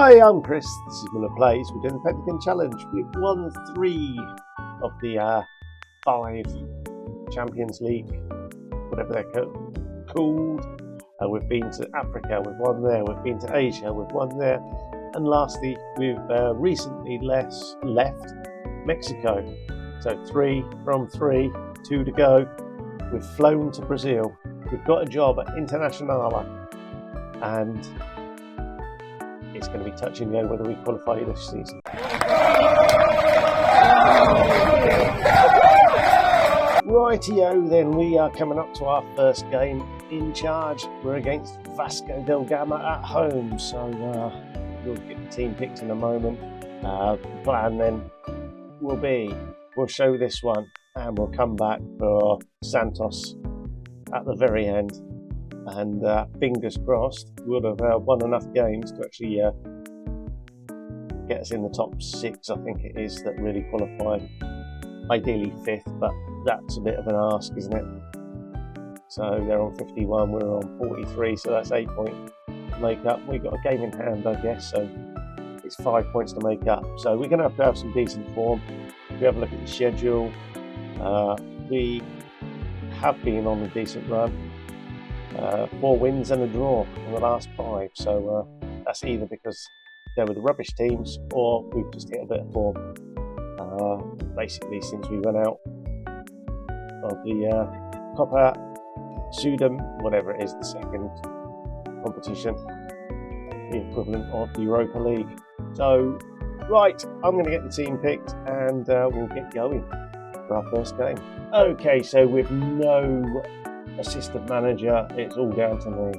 Hi, I'm Chris. This is Miller Plays. We're doing the Pentagon Challenge. We've won 3 of the 5 Champions League, whatever they're called. We've been to Africa, we've won there. We've been to Asia, we've won there. And lastly, we've recently left Mexico. So 3 from 3, 2 to go. We've flown to Brazil. We've got a job at Internacional, and it's going to be touch and go whether we qualify this season. Rightio, then we are coming up to our first game in charge. We're against Vasco da Gama at home, so we'll get the team picked in a moment. The plan then will be, we'll show this one and we'll come back for Santos at the very end. And fingers crossed, we'll have won enough games to actually get us in the top 6, I think it is, that really qualify. Ideally 5th, but that's a bit of an ask, isn't it? So they're on 51, we're on 43, so that's 8 points to make up. We've got a game in hand, I guess, so it's 5 points to make up. So we're going to have some decent form. If we have a look at the schedule, we have been on a decent run. 4 wins and a draw in the last 5, so that's either because they were the rubbish teams or we've just hit a bit of form. Basically, since we went out of the Copa Sudam, whatever it is, the second competition, the equivalent of the Europa League. So, right, I'm going to get the team picked and we'll get going for our first game. Okay, so with no assistant manager, it's all down to me.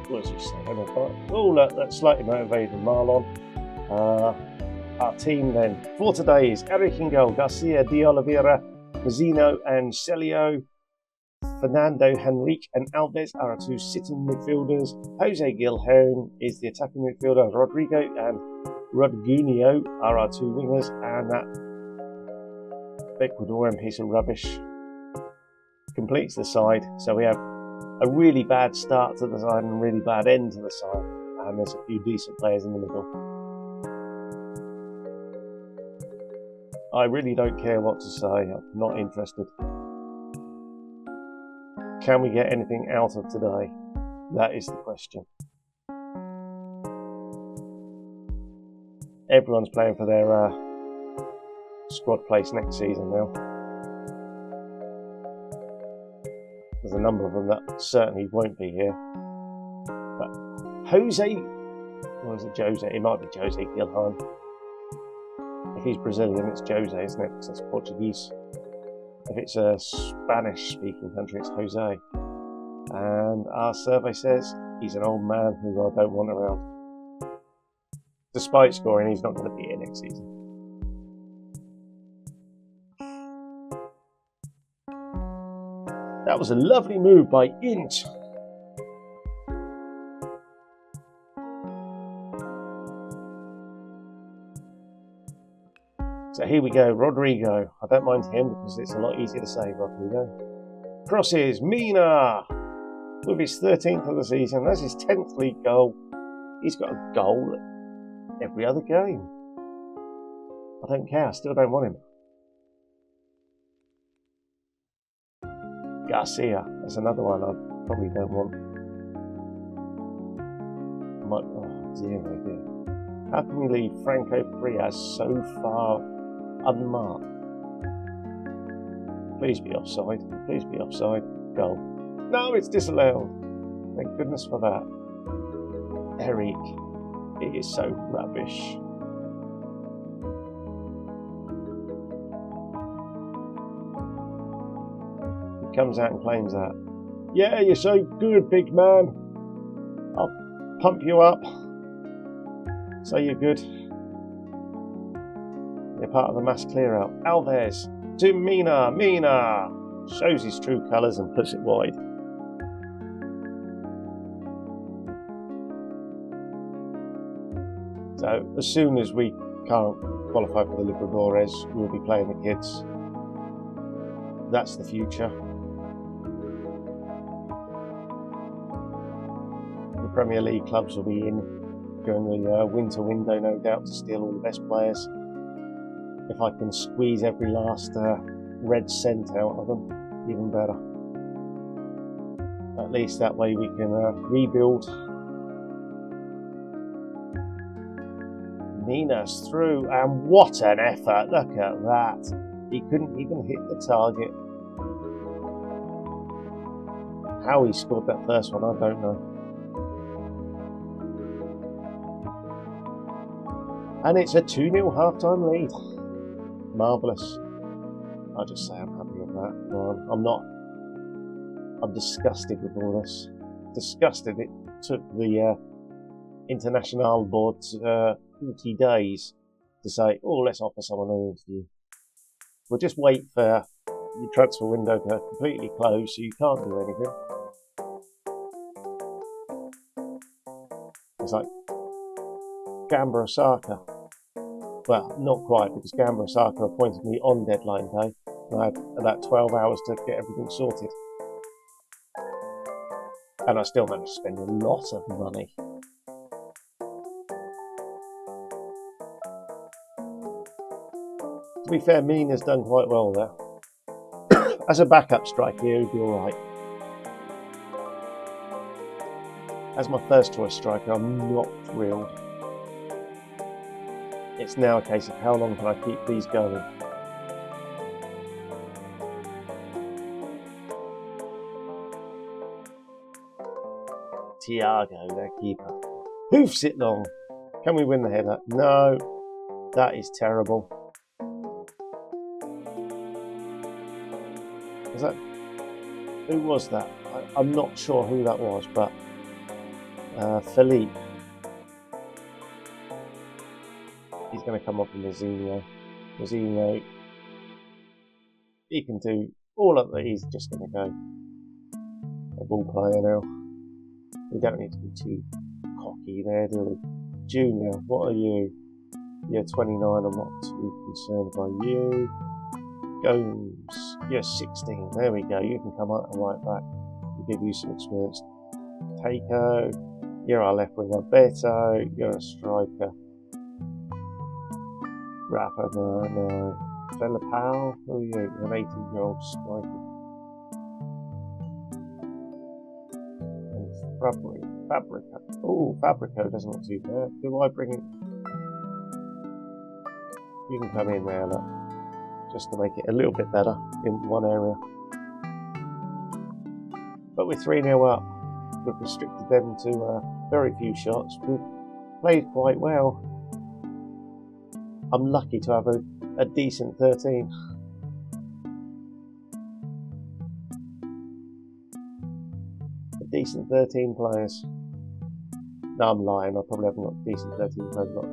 What does it say? Oh, look, that's slightly motivated Marlon. Our team then for today is Eric in goal, Garcia, De Oliveira, Mazzino and Celio. Fernando, Henrique and Alves are our 2 sitting midfielders. Jose Gilhern is the attacking midfielder. Rodrigo and Rodriguinho are our 2 wingers, and that Ecuadorian piece of rubbish completes the side. So we have a really bad start to the side and a really bad end to the side, and there's a few decent players in the middle. I really don't care what to say, I'm not interested. Can we get anything out of today? That is the question. Everyone's playing for their squad place next season now. There's a number of them that certainly won't be here. But Jose, or is it Jose? It might be Jose Gilhern. If he's Brazilian, it's Jose, isn't it? Because that's Portuguese. If it's a Spanish-speaking country, it's Jose. And our survey says he's an old man who I don't want around. Despite scoring, he's not going to be here next season. That was a lovely move by Int. So here we go, Rodrigo. I don't mind him because it's a lot easier to say, Rodrigo. Crosses, Mina, with his 13th of the season. That's his 10th league goal. He's got a goal every other game. I don't care, I still don't want him. Garcia, that's another one I probably don't want. Zero here. How can we leave Franco Frias so far unmarked? Please be offside. Please be offside. Goal. No, it's disallowed. Thank goodness for that. Eric, it is so rubbish. Comes out and claims that. Yeah, you're so good, big man. I'll pump you up. Say you're good. You're part of the mass clear out. Alves to Mina. Mina shows his true colours and puts it wide. So as soon as we can't qualify for the Libradores, we'll be playing the kids. That's the future. Premier League clubs will be in during the winter window, no doubt, to steal all the best players. If I can squeeze every last red cent out of them, even better. At least that way we can rebuild. Minas through, and what an effort! Look at that. He couldn't even hit the target. How he scored that first one, I don't know. And it's a 2-0 half-time lead. Marvellous. I just say I'm happy with that. No, I'm not. I'm disgusted with all this. Disgusted. It took the International board 40 days to say, oh, let's offer someone an interview. We'll just wait for your transfer window to completely close so you can't do anything. It's like Gamba Osaka. Well, not quite, because Gamba Osaka appointed me on deadline day, and I had about 12 hours to get everything sorted. And I still managed to spend a lot of money. To be fair, Mina's done quite well there. As a backup striker, he'd be alright. As my first choice striker, I'm not thrilled. It's now a case of how long can I keep these going. Thiago, their keeper. Hoofs it long. Can we win the header? No. That is terrible. Was that? Who was that? I'm not sure who that was, but Philippe. He's going to come up in Mazinho. Mazinho, he can do all of that. He's just going to go a ball player now. We don't need to be too cocky there, do we? Junior, what are you? You're 29, I'm not too concerned by you. Gomes, you're 16. There we go, you can come out and right back. We'll give you some experience. Keiko, you're our left winger. Beto, you're a striker. Rafa, no. Felipao, who are you? You're an 18-year-old striker. Fabrico. Oh, Fabrico doesn't look too bad. Do I bring it? You can come in there, look, just to make it a little bit better in one area. But we're 3-0 up. We've restricted them to very few shots. We've played quite well. I'm lucky to have a decent 13. A decent 13 players. No, I'm lying. I probably haven't got decent 13 players. I've got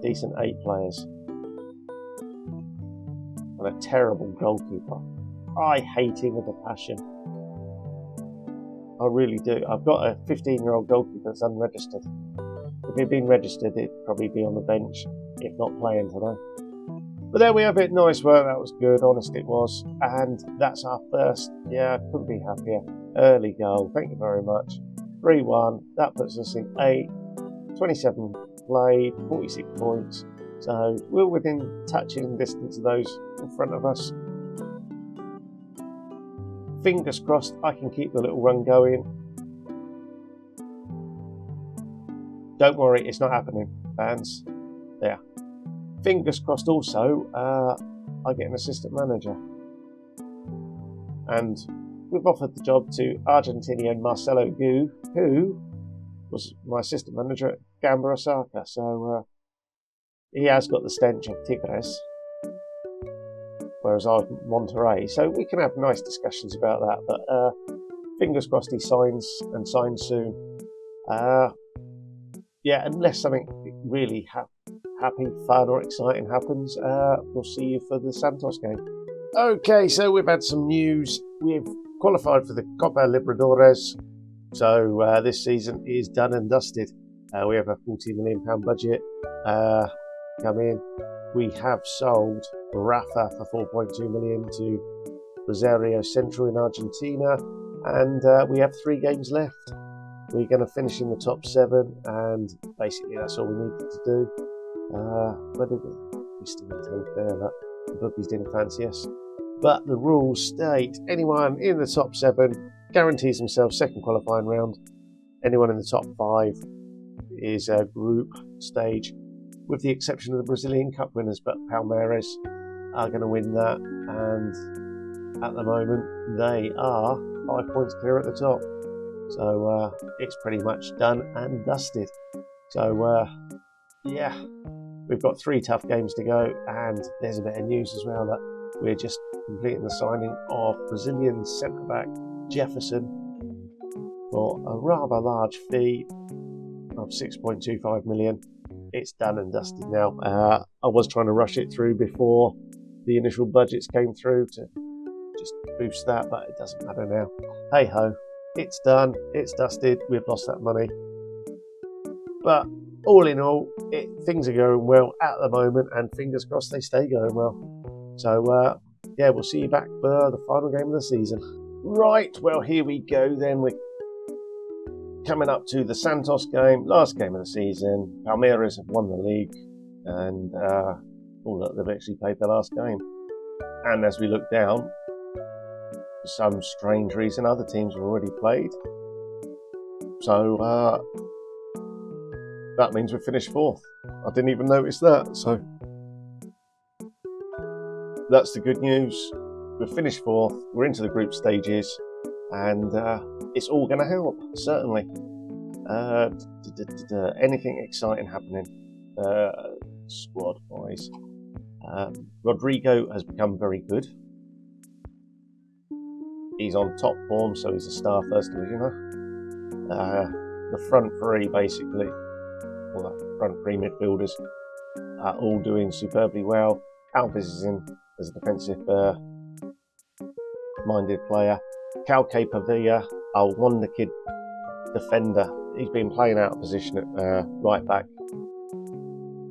decent 8 players. And a terrible goalkeeper. I hate him with a passion. I really do. I've got a 15-year-old goalkeeper that's unregistered. If he'd been registered, he'd probably be on the bench, if not playing today. But there we have it. Nice work. That was good. Honest it was. And that's our first. Yeah, couldn't be happier. Early goal. Thank you very much. 3-1. That puts us in 8. 27 played. 46 points. So we're within touching distance of those in front of us. Fingers crossed I can keep the little run going. Don't worry, it's not happening, fans. There. Fingers crossed also, I get an assistant manager. And we've offered the job to Argentinian Marcelo Gu, who was my assistant manager at Gamba Osaka. So he has got the stench of Tigres, whereas I was Monterrey. So we can have nice discussions about that. But fingers crossed he signs and signs soon. Yeah, unless something really happy, fun or exciting happens, we'll see you for the Santos game. Okay, so we've had some news. We've qualified for the Copa Libradores. So this season is done and dusted. We have a £40 million budget come in. We have sold Rafa for 4.2 million to Rosario Central in Argentina. And we have 3 games left. we're going to finish in the top 7, and basically that's all we needed to do. Where did we still need to leave there? Look, the bookies didn't fancy us. But the rules state anyone in the top 7 guarantees themselves second qualifying round. Anyone in the top 5 is a group stage, with the exception of the Brazilian Cup winners, but Palmeiras are going to win that, and at the moment they are 5 points clear at the top. So it's pretty much done and dusted. So yeah, we've got 3 tough games to go, and there's a bit of news as well that we're just completing the signing of Brazilian centre-back Jefferson for a rather large fee of 6.25 million. It's done and dusted now. I was trying to rush it through before the initial budgets came through to just boost that, but it doesn't matter now. Hey ho, it's done, it's dusted, we've lost that money. But all in all, things are going well at the moment, and fingers crossed they stay going well. So yeah, we'll see you back for the final game of the season. Right, well here we go then. We're coming up to the Santos game, last game of the season. Palmeiras have won the league, and oh look, they've actually played their last game. And as we look down, for some strange reason, other teams have already played. So that means we've finished 4th. I didn't even notice that, so that's the good news. We've finished 4th, we're into the group stages, and it's all going to help, certainly. Anything exciting happening squad-wise? Rodrigo has become very good. He's on top form, so he's a star first divisioner. The front 3, basically, or the front 3 midfielders, are all doing superbly well. Alves is in as a defensive minded player. Calque Pavia, our wonder kid defender, he's been playing out of position at right back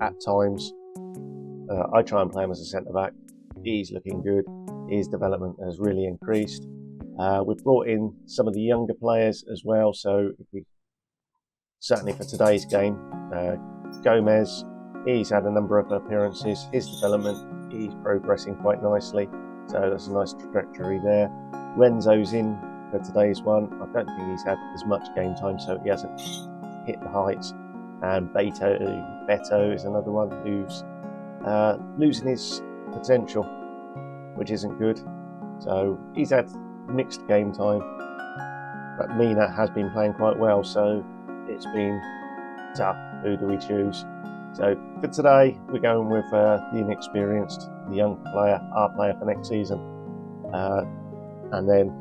at times. I try and play him as a centre back. He's looking good. His development has really increased. We've brought in some of the younger players as well, so certainly for today's game, Gomez, he's had a number of appearances. His development, he's progressing quite nicely, so that's a nice trajectory there. Renzo's in for today's one. I don't think he's had as much game time, so he hasn't hit the heights. And Beto is another one who's losing his potential, which isn't good. So he's had mixed game time, but Mina has been playing quite well, so it's been tough. Who do we choose? So for today, we're going with the inexperienced, the young player, our player for next season. And then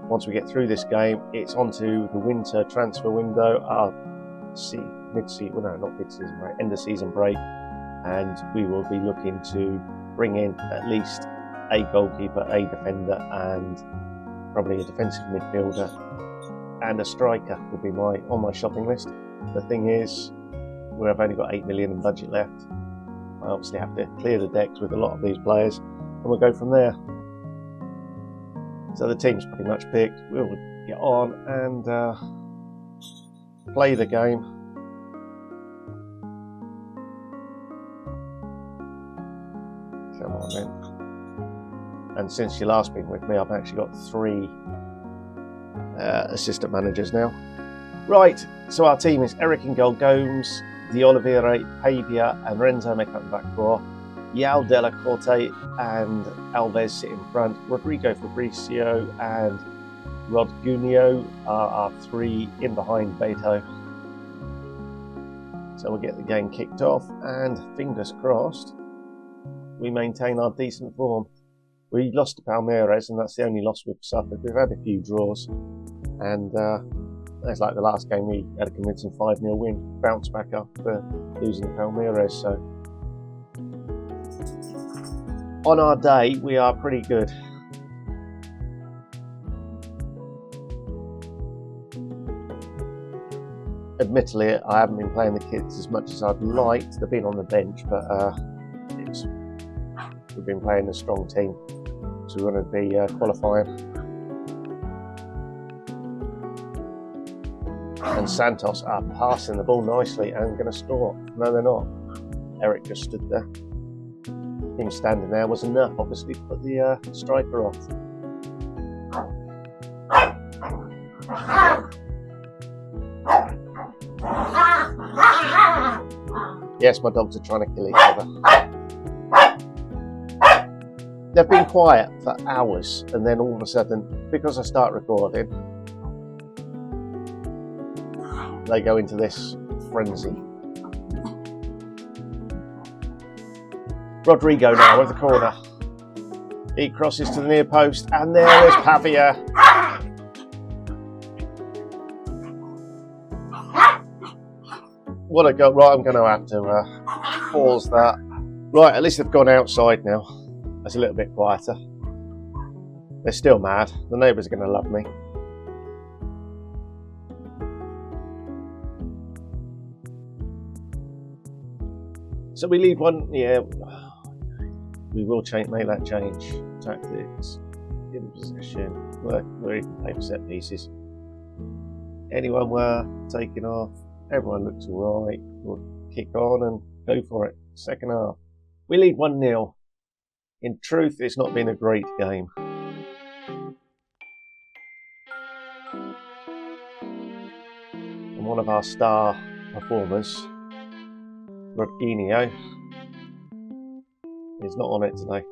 once we get through this game, it's on to the winter transfer window, our mid-season, well, no, not mid-season break, end of season break, and we will be looking to bring in at least a goalkeeper, a defender, and probably a defensive midfielder, and a striker will be on my shopping list. The thing is, we've only got 8 million in budget left. I obviously have to clear the decks with a lot of these players, and we'll go from there. So the team's pretty much picked. We'll get on and play the game. Come on then. And since you last been with me, I've actually got 3 assistant managers now. Right, so our team is Eric in goal, Gomes, De Oliveira, Pavia, and Renzo make up the back 4. Yao Della Corte and Alves sit in front. Rodrigo Fabricio and Rod Gunio are our 3 in behind Beto. So we'll get the game kicked off, and fingers crossed we maintain our decent form. We lost to Palmeiras, and that's the only loss we've suffered. We've had a few draws, and it's like the last game we had a convincing 5-0 win, bounce back after losing to Palmeiras. So on our day, we are pretty good. Admittedly, I haven't been playing the kids as much as I'd like. They've been on the bench, but we've been playing a strong team, so we're going to be qualifying. And Santos are passing the ball nicely and going to score. No, they're not. Eric just stood there. Him standing there was enough, obviously, to put the striker off. Yes, my dogs are trying to kill each other. They've been quiet for hours, and then all of a sudden, because I start recording, they go into this frenzy. Rodrigo now with the corner. He crosses to the near post, and there is Pavia. What a goal. Right, I'm going to have to pause that. Right, at least they've gone outside now. It's a little bit quieter. They're still mad. The neighbours are going to love me. So we lead one, yeah. We will make that change. Tactics, in possession, work where you can play for set pieces. Anyone worth taking off? Everyone looks alright. We'll kick on and go for it. Second half. We lead 1-0. In truth, it's not been a great game. And one of our star performers, Rodrigo, is not on it today.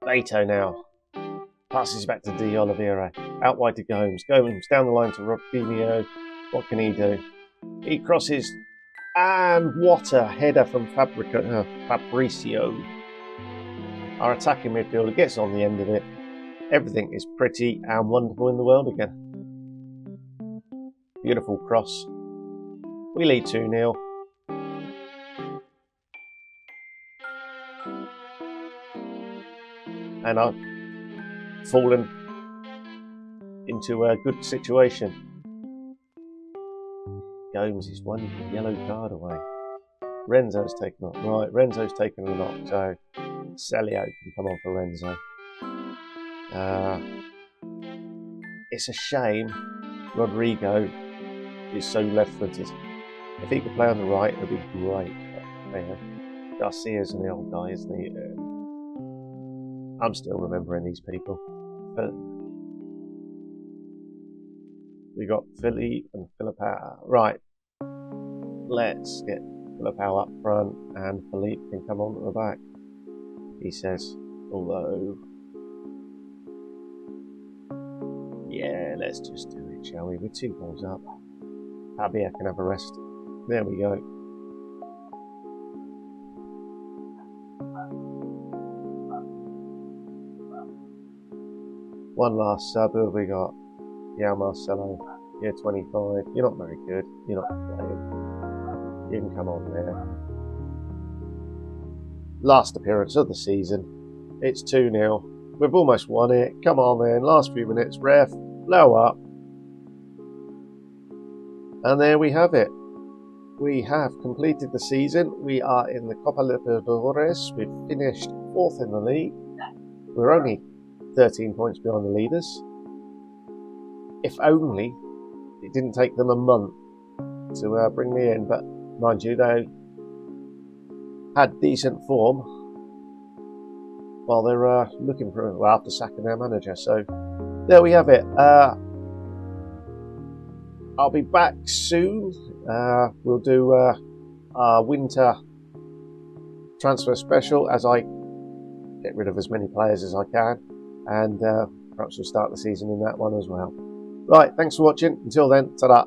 Beto now. Passes back to De Oliveira. Out wide to Gomes. Gomes down the line to Rodrigo. What can he do? He crosses. And what a header from Fabricio. Our attacking midfielder gets on the end of it. Everything is pretty and wonderful in the world again. Beautiful cross. We lead 2-0. And I've fallen into a good situation. Gomes is one yellow card away. Renzo's taken off. Right, Renzo's taken a knock, so Celio can come on for Renzo. It's a shame Rodrigo is so left-footed. If he could play on the right, it would be great. But, Garcia's an old guy, isn't he? I'm still remembering these people. But we got Philly and Filipao. Right. Let's get Filipao up front and Philippe can come on to the back. He says, although... Yeah, let's just do it, shall we? We're 2 goals up. Fabia can have a rest. There we go. One last sub. Who have we got? Yeah, Marcelo. You're 25. You're not very good. You're not playing. You can come on there. Last appearance of the season. It's 2-0. We've almost won it. Come on then. Last few minutes. Ref. Blow up. And there we have it. We have completed the season. We are in the Copa Libradores. We've finished 4th in the league. We're only 13 points behind the leaders. If only it didn't take them a month to bring me in, but mind you, they had decent form while they're looking for after sacking their manager. So there we have it. I'll be back soon. We'll do our winter transfer special as I get rid of as many players as I can, and perhaps we'll start the season in that one as well. Right, thanks for watching. Until then, ta-da.